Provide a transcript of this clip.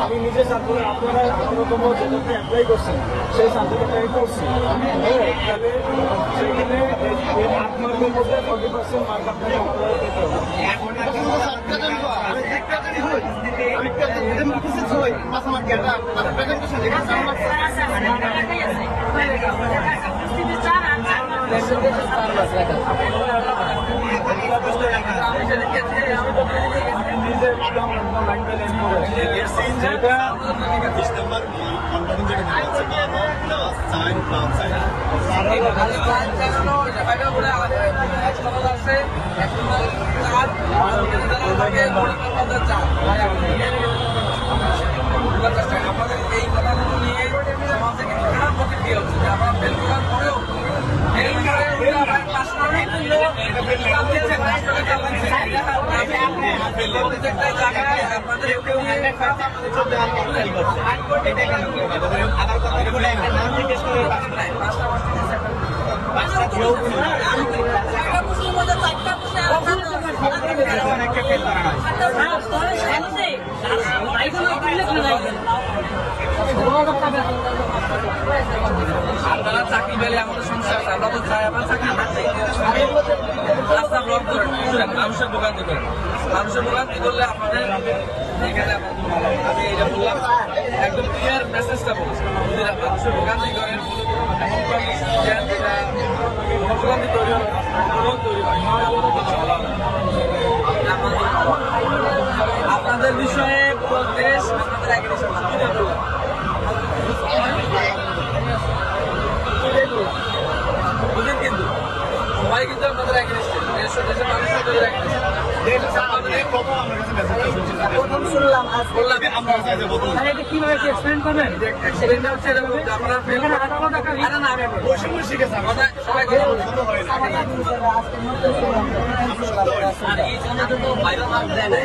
আমি নিজে সার্কুলার আপনারা অন্যতম যেটাতে অ্যাপ্লাই করছেন সেই সার্টিফিকেটটাই করছি। তাহলে সেখানে 8 মার্কের মধ্যে 40% মার্ক আপনাকে অ্যাপ্লাই করতে হবে। আমাদের এই কথাগুলো নিয়ে সমাজে কিন্তু খারাপ প্রতিক্রিয়া হচ্ছে যে আমরা ফেল করার পরেও আপনারা চাকরি পেলে আমাদের সমস্যা আছে, আমরা তো চাই আপনার চাকরি রাস্তা ব্লক করেন, মানুষের ভোগান্তি করেন। মানুষের ভোগান্তি করলে আপনাদের এখানে আমি এটা বললাম একদম ক্লিয়ার মেসেজটা বলছি, মানুষের ভোগান্তি করেন ভোগান্তি তৈরি হয় আপনাদের বিষয়ে দেশ আপনাদের এগ্রিকালচার বুঝেন, কিন্তু সবাই কিন্তু আপনাদের এগ্রিকালচার দেশের মানুষের তৈরি কিভাবে এক্সপ্লেন করবেন? এক্সপ্লেনটা হচ্ছে এরকম যে আপনারা সবাই আর এই জন্য তো বাইরে মার্ক দেয় না।